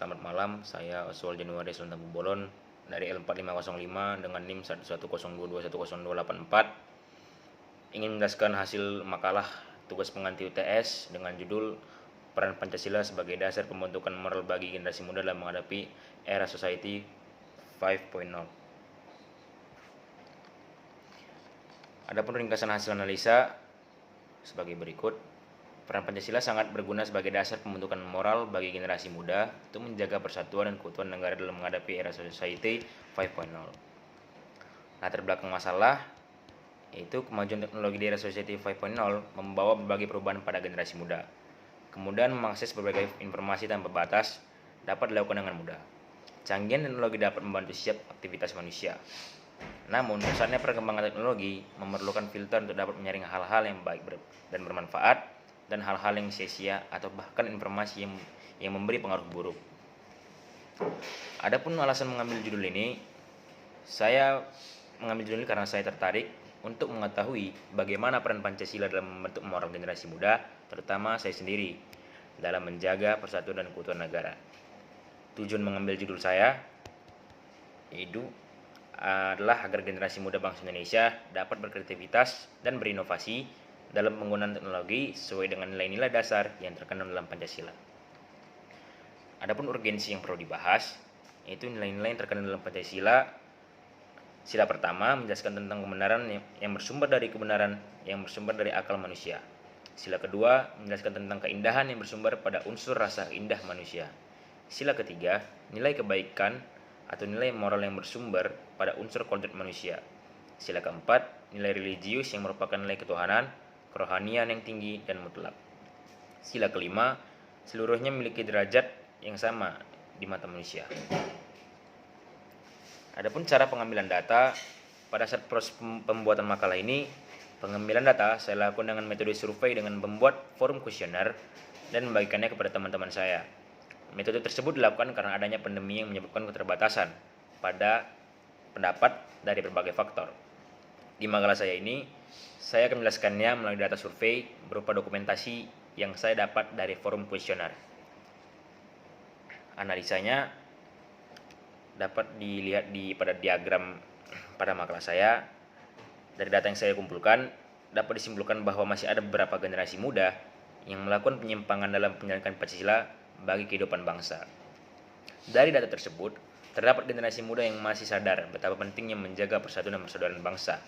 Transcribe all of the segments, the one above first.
Selamat malam, saya Oswald Januari Sultan Bolon dari L4505 dengan NIM 11022102884 ingin menjelaskan hasil makalah tugas pengganti UTS dengan judul Peran Pancasila sebagai dasar pembentukan moral bagi generasi muda dalam menghadapi era society 5.0. Adapun ringkasan hasil analisa sebagai berikut. Peran Pancasila sangat berguna sebagai dasar pembentukan moral bagi generasi muda untuk menjaga persatuan dan keutuhan negara dalam menghadapi era society 5.0. Latar belakang masalah yaitu kemajuan teknologi di era society 5.0 membawa berbagai perubahan pada generasi muda. Kemudian mengakses berbagai informasi tanpa batas dapat dilakukan dengan mudah. Canggihan teknologi dapat membantu setiap aktivitas manusia. Namun, pesatnya perkembangan teknologi memerlukan filter untuk dapat menyaring hal-hal yang baik dan bermanfaat dan hal-hal yang sia-sia atau bahkan informasi yang memberi pengaruh buruk. Adapun alasan mengambil judul ini, saya mengambil judul ini karena saya tertarik untuk mengetahui bagaimana peran Pancasila dalam membentuk moral generasi muda, terutama saya sendiri, dalam menjaga persatuan dan keutuhan negara. Tujuan mengambil judul saya yaitu adalah agar generasi muda bangsa Indonesia dapat berkreativitas dan berinovasi dalam penggunaan teknologi sesuai dengan nilai-nilai dasar yang terkandung dalam Pancasila. Adapun urgensi yang perlu dibahas, yaitu nilai-nilai yang terkandung dalam Pancasila. Sila pertama menjelaskan tentang kebenaran yang bersumber dari kebenaran yang bersumber dari akal manusia. Sila kedua menjelaskan tentang keindahan yang bersumber pada unsur rasa indah manusia. Sila ketiga, nilai kebaikan atau nilai moral yang bersumber pada unsur kodrat manusia. Sila keempat, nilai religius yang merupakan nilai ketuhanan, kerohanian yang tinggi dan mutlak. Sila kelima, seluruhnya memiliki derajat yang sama di mata manusia. Adapun cara pengambilan data, pada saat proses pembuatan makalah ini, pengambilan data saya lakukan dengan metode survei dengan membuat forum kuesioner dan membagikannya kepada teman-teman saya. Metode tersebut dilakukan karena adanya pandemi yang menyebabkan keterbatasan pada pendapat dari berbagai faktor. Di makalah saya ini, saya akan menjelaskannya melalui data survei berupa dokumentasi yang saya dapat dari forum kuesioner. Analisanya dapat dilihat pada diagram pada makalah saya. Dari data yang saya kumpulkan, dapat disimpulkan bahwa masih ada beberapa generasi muda yang melakukan penyimpangan dalam menjalankan Pancasila bagi kehidupan bangsa. Dari data tersebut, terdapat generasi muda yang masih sadar betapa pentingnya menjaga persatuan dan persaudaraan bangsa.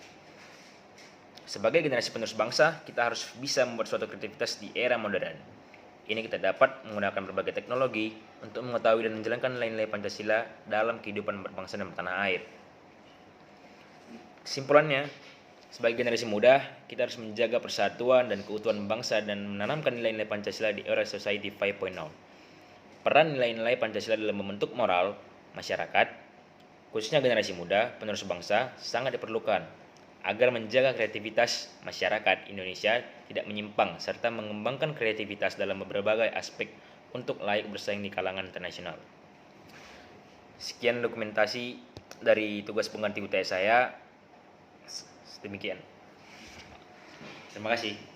Sebagai generasi penerus bangsa, kita harus bisa membuat suatu kreativitas di era modern. Ini kita dapat menggunakan berbagai teknologi untuk mengetahui dan menjalankan nilai-nilai Pancasila dalam kehidupan berbangsa dan bertanah air. Kesimpulannya, sebagai generasi muda, kita harus menjaga persatuan dan keutuhan bangsa dan menanamkan nilai-nilai Pancasila di era society 5.0. Peran nilai-nilai Pancasila dalam membentuk moral masyarakat, khususnya generasi muda, penerus bangsa, sangat diperlukan agar menjaga kreativitas masyarakat Indonesia tidak menyimpang serta mengembangkan kreativitas dalam berbagai aspek untuk layak bersaing di kalangan internasional. Sekian dokumentasi dari tugas pengganti UTS saya. Demikian. Terima kasih.